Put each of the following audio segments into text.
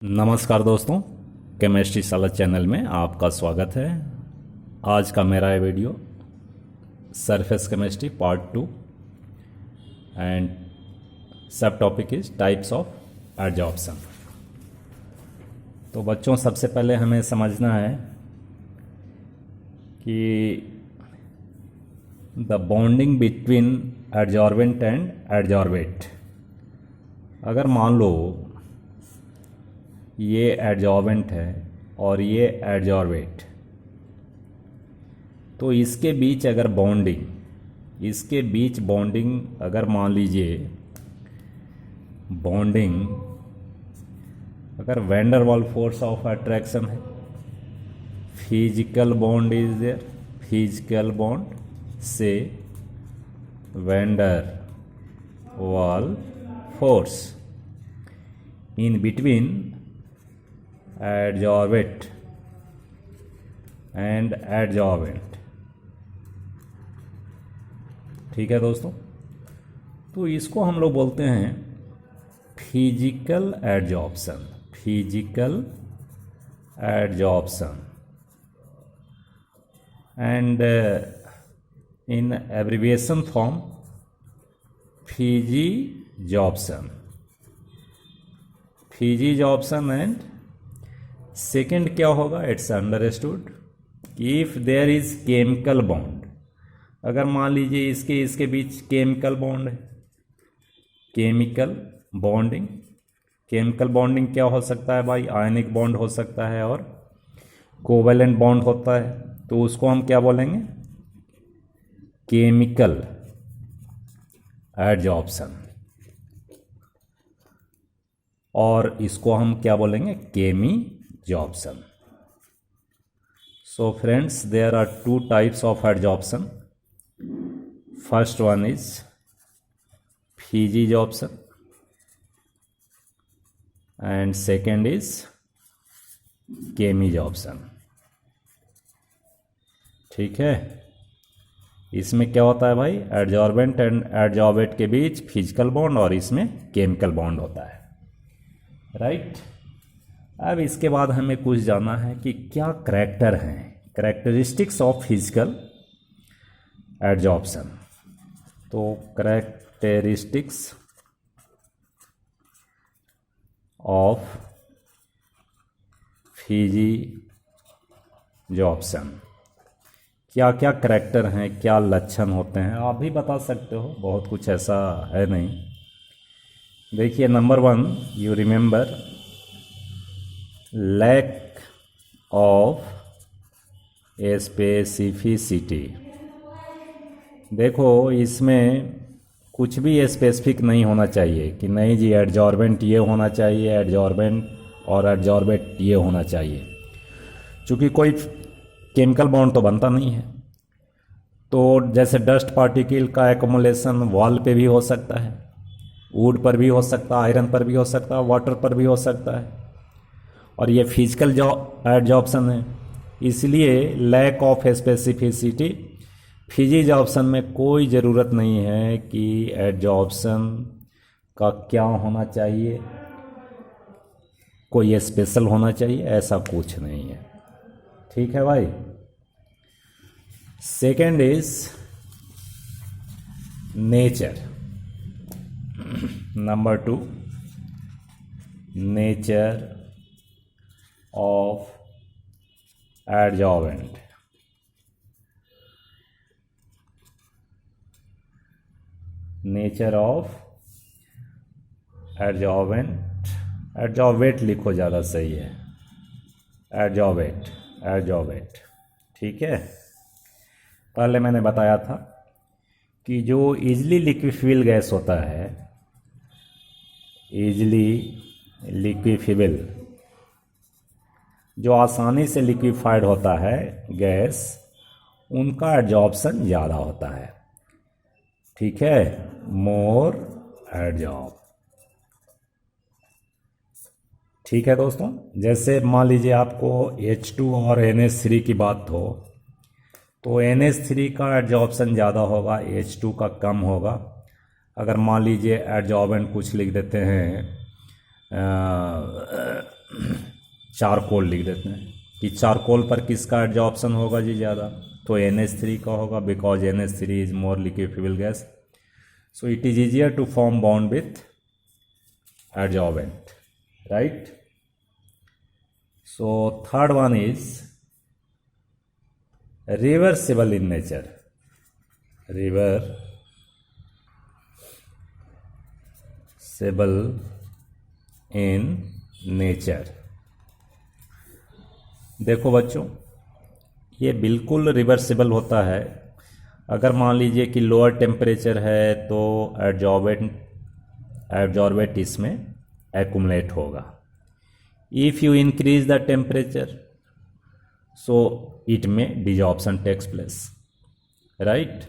नमस्कार दोस्तों, केमिस्ट्री साला चैनल में आपका स्वागत है। आज का मेरा ये video surface chemistry part 2 and sub topic is types of adsorption. तो बच्चों, सबसे पहले हमें समझना है कि the bonding between adsorbent and adsorbate. अगर मान लो ये एडजॉर्बेंट है और ये एडजॉर्बेट, तो इसके बीच बॉन्डिंग अगर मान लीजिए बॉन्डिंग अगर van Waals force of attraction है, physical bond is there, physical bond से van Waals force in between adsorbent and adsorbent। ठीक है दोस्तों, तो इसको हम लोग बोलते हैं physical adsorption. And in abbreviation form physisorption and second क्या होगा, it's understood if there is chemical bond. अगर मान लीजिए इसके बीच केमिकल बॉन्ड है, केमिकल बॉन्डिंग क्या हो सकता है भाई, आयनिक बॉन्ड हो सकता है और कोवेलेंट बॉन्ड होता है, तो उसको हम क्या बोलेंगे, केमिकल एडजॉर्प्शन, और इसको हम क्या बोलेंगे, केमिजॉर्प्शन। So friends, there are two types of adsorption. First one is physisorption and second is chemisorption। ठीक है, इसमें क्या होता है भाई, एडजॉर्बेंट एंड एडजॉर्बेट के बीच फिजिकल बॉन्ड और इसमें केमिकल बॉन्ड होता है, राइट। अब इसके बाद हमें कुछ जानना है कि क्या करैक्टर हैं, करैक्टरिस्टिक्स ऑफ फिजिकल एडजॉर्प्शन। तो करैक्टरिस्टिक्स ऑफ फिजिजॉर्प्शन, क्या क्या करैक्टर हैं, क्या लक्षण होते हैं, आप भी बता सकते हो, बहुत कुछ ऐसा है नहीं। देखिए, number 1 you remember lack of specificity. देखो, इसमें कुछ भी स्पेसिफिक नहीं होना चाहिए कि नहीं जी एडजॉर्बेंट ये होना चाहिए, एडजॉर्बेंट और एडजॉर्बेट ये होना चाहिए, क्योंकि कोई केमिकल बॉन्ड तो बनता नहीं है। तो जैसे डस्ट पार्टिकल का एक्युमुलेशन वॉल पे भी हो सकता है, वुड पर भी हो सकता है, आयरन पर भी हो सकता है, वाटर पर भी हो सकता है, और ये फिजिकल जो एडजॉर्प्शन है, इसलिए लैक ऑफ स्पेसिफिसिटी। फिजिजॉर्प्शन में कोई ज़रूरत नहीं है कि एडजॉर्प्शन का क्या होना चाहिए, कोई स्पेशल होना चाहिए, ऐसा कुछ नहीं है। ठीक है भाई। Second is nature. Number 2 nature of adsorbent. Nature of adsorbate लिखो, ज़्यादा सही है, एडजॉर्बेट। ठीक है, पहले मैंने बताया था कि जो इजली लिक्विफिबल गैस होता है, इजली लिक्विफिबल, जो आसानी से लिक्विफाइड होता है गैस, उनका एडजॉर्प्शन ज़्यादा होता है। ठीक है, मोर एडजॉर्ब। ठीक है दोस्तों, जैसे मान लीजिए आपको H2 और NH3 की बात हो, तो NH3 का एडजॉर्प्शन ज़्यादा होगा, H2 का कम होगा। अगर मान लीजिए एडजॉर्बेंट कुछ लिख देते हैं चारकोल लिख देते हैं कि चारकोल पर किसका एडजॉर्प्शन होगा जी ज़्यादा, तो NH3 का होगा, because NH3 is more liquefiable gas, so it is easier to form bond with adsorbent, right? So third one is reversible in nature. Reversible in nature. देखो बच्चों, ये बिल्कुल रिवर्सिबल होता है। अगर मान लीजिए कि लोअर टेम्परेचर है तो एडजॉर्बेंट इसमें एक्यूमुलेट होगा। If you increase the temperature so it में desorption takes place, right,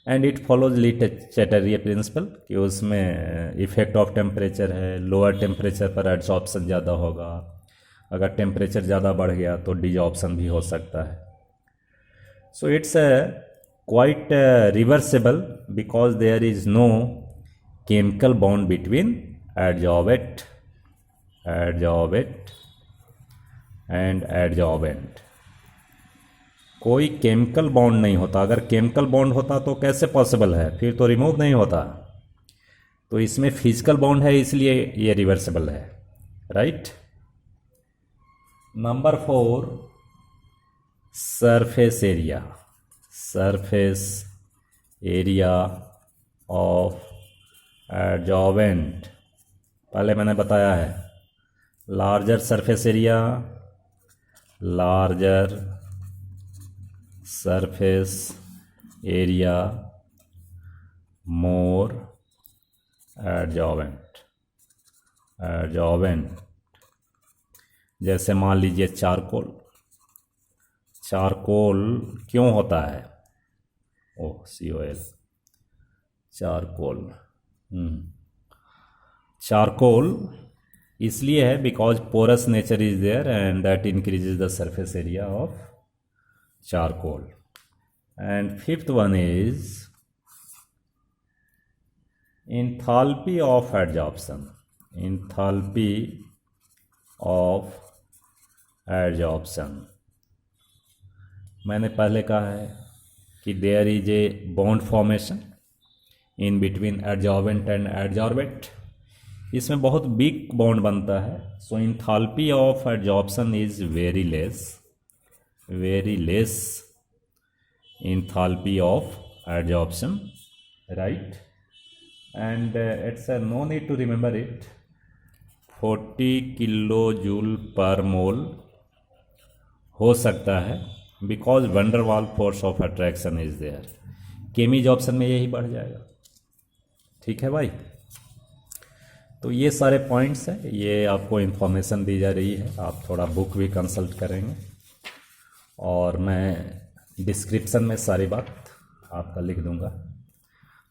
and it follows Le Chatelier principle कि उसमें इफेक्ट ऑफ टेम्परेचर है, लोअर टेम्परेचर पर एडजॉर्प्शन ज़्यादा होगा, अगर टेम्परेचर ज़्यादा बढ़ गया तो डिजॉर्प्शन भी हो सकता है। So it's quite reversible because there is no chemical bond between adsorbent and adsorbent. कोई केमिकल बॉन्ड नहीं होता। अगर केमिकल बॉन्ड होता तो कैसे पॉसिबल है, फिर तो रिमूव नहीं होता। तो इसमें फिजिकल बॉन्ड है इसलिए ये रिवर्सिबल है, right. Number 4 surface area of adsorbent. पहले मैंने बताया है लार्जर सरफेस एरिया मोर एडजॉर्बेंट। जैसे मान लीजिए चारकोल क्यों होता है, COL, चारकोल इसलिए है because porous nature is there and that increases the surface area of charcoal. And fifth one is enthalpy of adsorption। मैंने पहले कहा है कि there is a bond formation in between adsorbent and adsorbate. इसमें बहुत weak bond बनता है। So enthalpy of adsorption is very less enthalpy of adsorption, right. And it's no need to remember it, 40 kilo joule per mole हो सकता है because van der Waals force of attraction is there. Chemisorption में यही बढ़ जाएगा, ठीक है भाई। तो ये सारे पॉइंट्स हैं, ये आपको इन्फॉर्मेशन दी जा रही है। आप थोड़ा बुक भी कंसल्ट करेंगे और मैं डिस्क्रिप्शन में सारी बात आपका लिख दूंगा,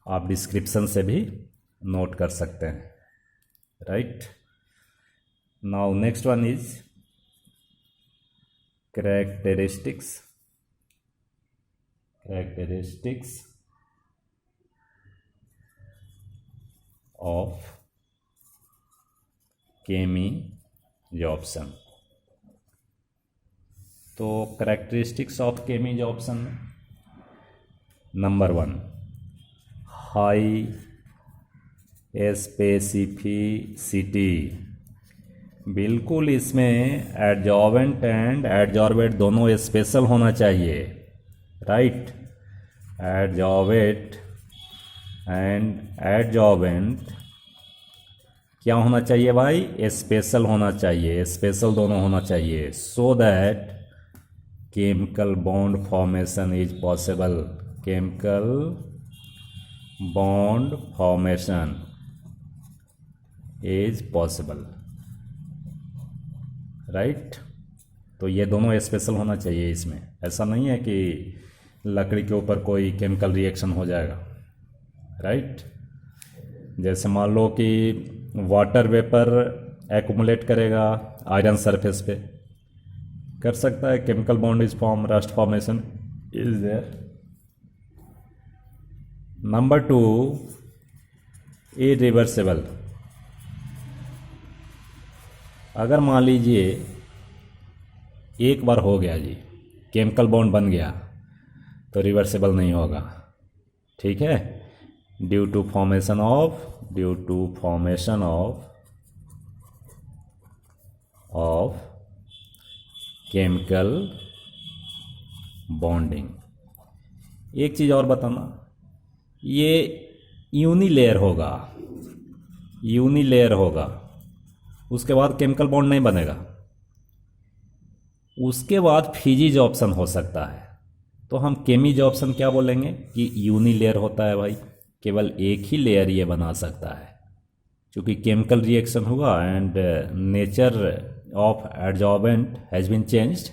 आप डिस्क्रिप्शन से भी नोट कर सकते हैं, right. Now next one is characteristics of chemi-absorption। तो characteristics of chemi-absorption में नंबर 1 हाई स्पेसिफिसिटी। बिल्कुल इसमें एडजॉर्बेंट एंड एडजॉर्बेट दोनों स्पेशल होना चाहिए, राइट। एडजॉर्बेट एंड एडजॉर्बेंट क्या होना चाहिए भाई, स्पेशल होना चाहिए, स्पेशल दोनों होना चाहिए, so that chemical bond formation is possible. Chemical bond formation is possible, right. तो ये दोनों स्पेशल होना चाहिए इसमें। ऐसा नहीं है कि लकड़ी के ऊपर कोई केमिकल रिएक्शन हो जाएगा, राइट। जैसे मान लो कि वाटर वेपर एक्यूमुलेट करेगा आयरन सरफेस पे, कर सकता है, chemical bond is form, rust formation is there. Number 2 irreversible. अगर मान लीजिए एक बार हो गया जी, केमिकल बॉन्ड बन गया तो रिवर्सिबल नहीं होगा, ठीक है। Due to formation of chemical bonding. एक चीज़ और बताना, ये यूनिलेयर होगा, उसके बाद केमिकल बॉन्ड नहीं बनेगा, उसके बाद फिजिज ऑप्शन हो सकता है। तो हम केमिज ऑप्शन क्या बोलेंगे कि यूनिलेयर होता है भाई, केवल एक ही लेयर ये बना सकता है, क्योंकि केमिकल रिएक्शन हुआ and nature of adsorbent has been changed,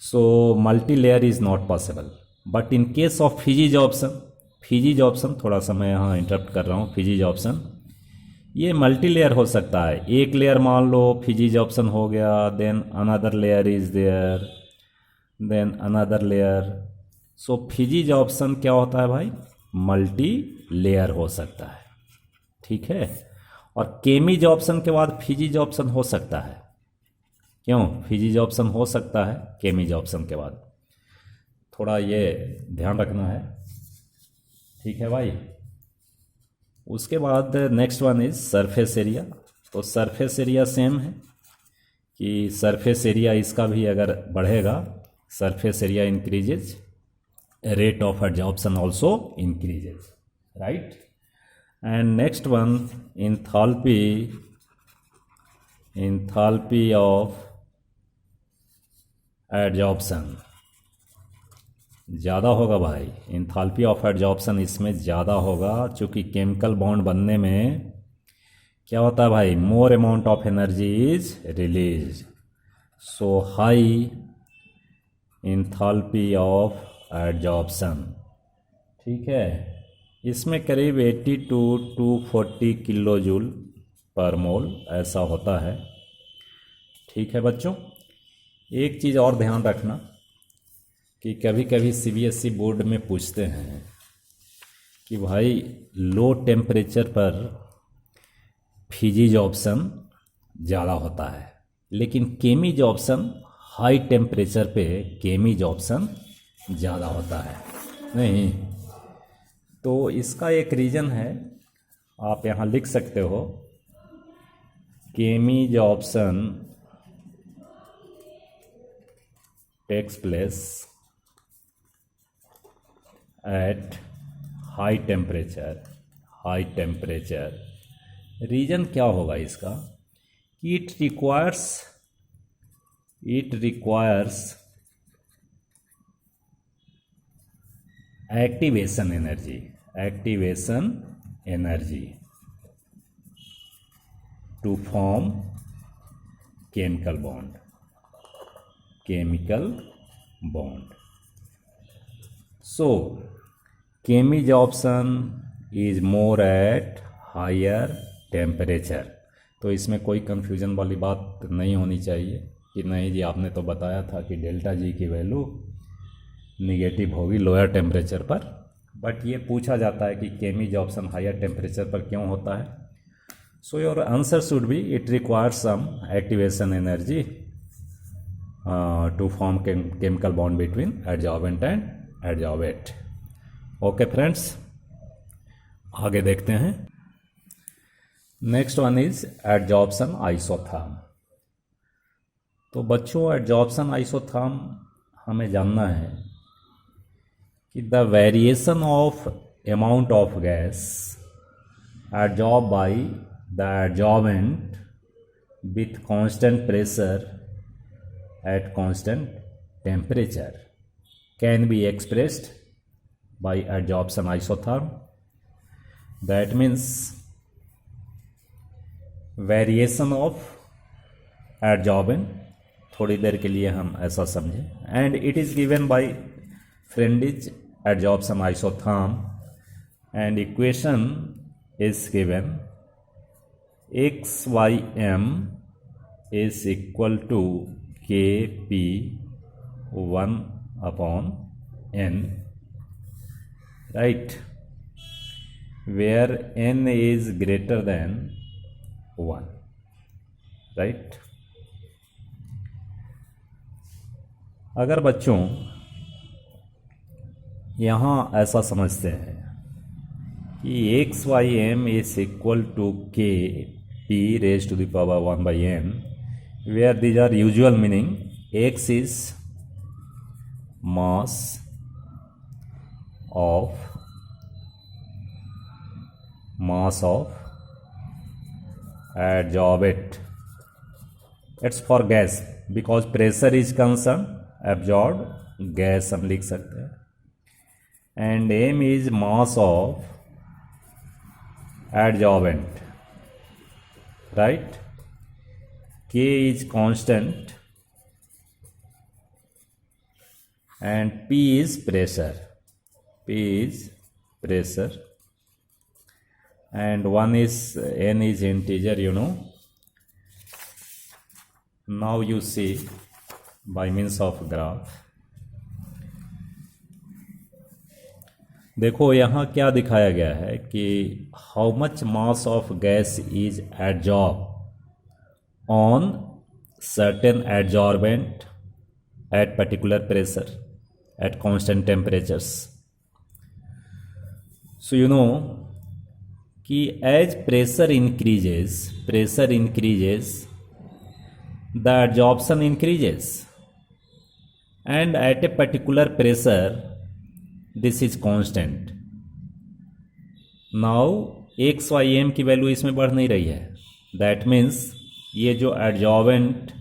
so multi layer is not possible. But in case of physisorption, थोड़ा सा मैं यहाँ इंटरप्ट कर रहा हूँ, फिजिज ऑप्शन ये मल्टी लेयर हो सकता है। एक लेयर मान लो फिजिज ऑप्शन हो गया, then another layer is there, then another layer, so physisorption क्या होता है भाई, मल्टी लेयर हो सकता है, ठीक है। और केमिज ऑप्शन के बाद फिजिज ऑप्शन हो सकता है, क्यों फिजिज ऑप्शन हो सकता है केमिज ऑप्शन के बाद, थोड़ा ये ध्यान रखना है, ठीक है भाई। उसके बाद next one is surface area. तो सरफेस एरिया सेम है कि सरफेस एरिया इसका भी अगर बढ़ेगा, surface area increases, rate of adsorption also increases, right. And next one enthalpy of adsorption ज़्यादा होगा भाई, इंथाल्पी ऑफ एडजॉर्प्शन इसमें ज़्यादा होगा, चूँकि केमिकल बॉन्ड बनने में क्या होता है भाई, more amount of energy is release, so high enthalpy of adsorption, ठीक है। इसमें करीब 80 to 240 किलो जूल पर मोल ऐसा होता है, ठीक है बच्चों। एक चीज़ और ध्यान रखना कि कभी कभी सीबीएसई बोर्ड में पूछते हैं कि भाई लो टेम्परेचर पर फिजिज ऑप्शन ज़्यादा होता है, लेकिन केमिज ऑप्शन हाई टेम्परेचर पे केमिज ऑप्शन ज़्यादा होता है नहीं। तो इसका एक रीज़न है, आप यहाँ लिख सकते हो, chemisorption takes place at high temperature. Reason क्या होगा इसका, it requires activation energy to form chemical bond. So chemisorption is more at higher temperature. तो इसमें कोई कंफ्यूजन वाली बात नहीं होनी चाहिए कि नहीं जी आपने तो बताया था कि डेल्टा जी की वैल्यू निगेटिव होगी लोअर टेम्परेचर पर, बट ये पूछा जाता है कि केमिज ऑप्शन हायर टेम्परेचर पर क्यों होता है। So your answer should be it requires some activation energy to form chemical bond between adsorbent and adsorbate. Okay friends, आगे देखते हैं। Next one is adsorption isotherm. तो बच्चों एडजॉर्प्शन आइसोथर्म हमें जानना है कि the variation of amount of gas adsorb by the adsorbent with constant pressure at constant temperature can be expressed by adsorption isotherm. That means variation of adsorbent, थोड़ी देर के लिए हम ऐसा समझें, and it is given by Freundlich adsorption isotherm and equation is given XYM is equal to KP 1/N, right, where N is greater than 1, right. अगर बच्चों यहाँ ऐसा समझते हैं कि x Y M is equal to k p raise to the power 1 by n, where these are usual meaning x is mass of adsorbate. It's for gas because pressure is concerned, absorbed gas हम लिख सकते हैं, and m is mass of adsorbent, right? K is constant and P is pressure. And one is n is integer, you know. Now you see by means of graph. देखो यहाँ क्या दिखाया गया है कि how much mass of gas is adsorb on certain adsorbent at particular pressure at constant temperatures. So you know कि as pressure increases the adsorption increases, and at a particular pressure this is constant. Now x y m की value इसमें बढ़ नहीं रही है, that means ये जो adsorbent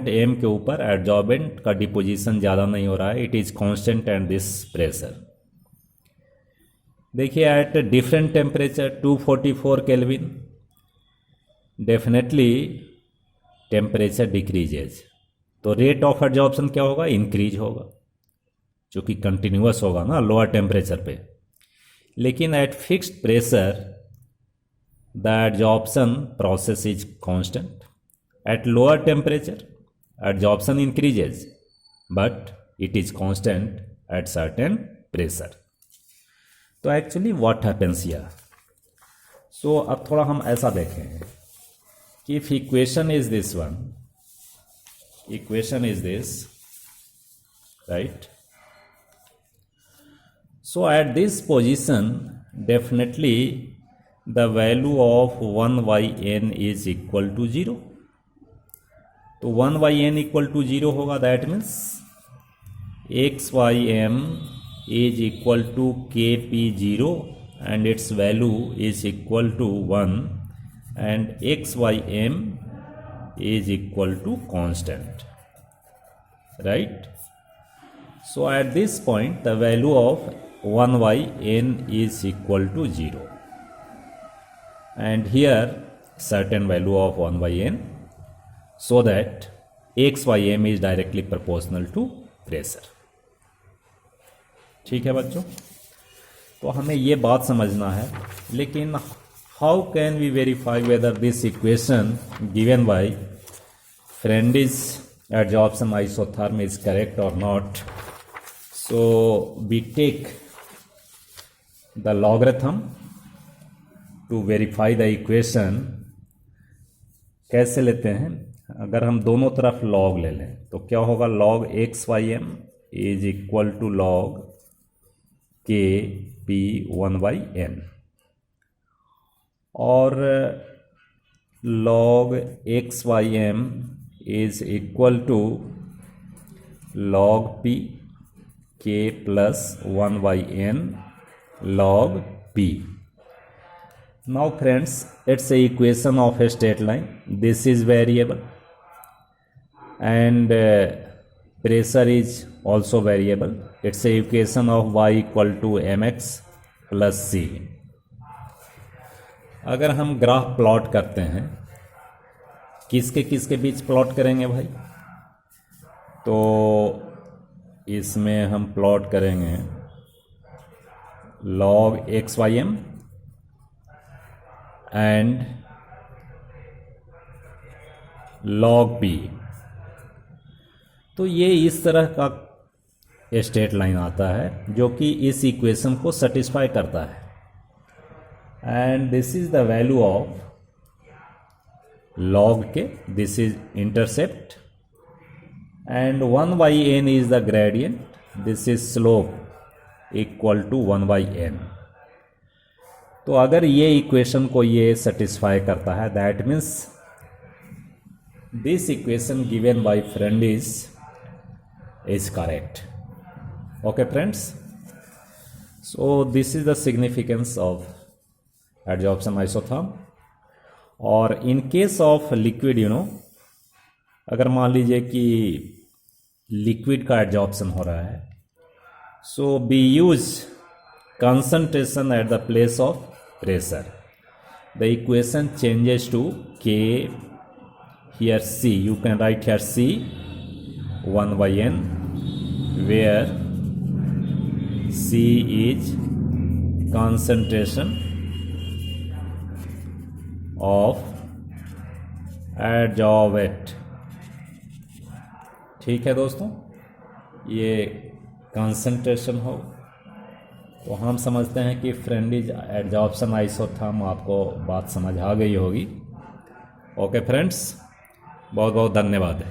M के ऊपर एडजॉर्बेंट का डिपोजिशन ज़्यादा नहीं हो रहा है, it is constant and this pressure. देखिए at different temperature 244 kelvin definitely temperature decreases, तो रेट ऑफ एडजॉर्प्शन क्या होगा, इंक्रीज होगा, जो कि कंटिन्यूअस होगा ना लोअर टेम्परेचर पे. लेकिन at fixed pressure the adsorption process is constant. At lower temperature adsorption increases but it is constant at certain pressure. तो actually what happens here? So अब थोड़ा हम ऐसा देखें कि if equation is this one, equation is this, right? So at this position definitely the value of 1 by n is equal to 0. तो 1 by n equal to 0 होगा, that means x y m is equal to kp0 and its value is equal to 1 and x y m is equal to constant, right? So at this point the value of 1 by n is equal to 0. And here certain value of 1 by n, so that x y m is directly proportional to pressure. ठीक है बच्चों, तो हमें ये बात समझना है. लेकिन how can we verify whether this equation given by Freund's adsorption isotherm is correct or not? So we take the logarithm to verify the equation. कैसे लेते हैं, अगर हम दोनों तरफ लॉग ले लें तो क्या होगा, log X Y M is equal to log K P 1 by n, और log X Y M is equal to log P K plus 1 by n log p. Now friends, it's a equation of a straight line. This is variable and pressure is also variable. It's a equation of y equal to mx plus c. अगर हम graph plot करते हैं, किसके बीच plot करेंगे भाई, तो इसमें हम प्लॉट करेंगे log X Y M and log p. तो ये इस तरह का स्ट्रेट लाइन आता है जो कि इस इक्वेशन को सेटिस्फाई करता है. And this is the value of log के, this is intercept and 1 by n is the gradient. This is slope equal to 1 by n. तो अगर ये इक्वेशन को ये सेटिस्फाई करता है, that means this equation given by friend is correct. Okay friends, so this is the significance of adsorption isotherm. और in case of liquid, अगर मान लीजिए कि लिक्विड का एडजॉर्प्शन हो रहा है, so we use concentration at the place of pressure. The equation changes to K, here C, you can write here C 1 by n, where C is concentration of adsorbate. ठीक है दोस्तों, ये concentration हो तो हम समझते हैं कि फ्रेंडलीज एडजॉर्प्शन आइसोथर्म, आपको बात समझ आ गई होगी। ओके फ्रेंड्स, बहुत बहुत धन्यवाद।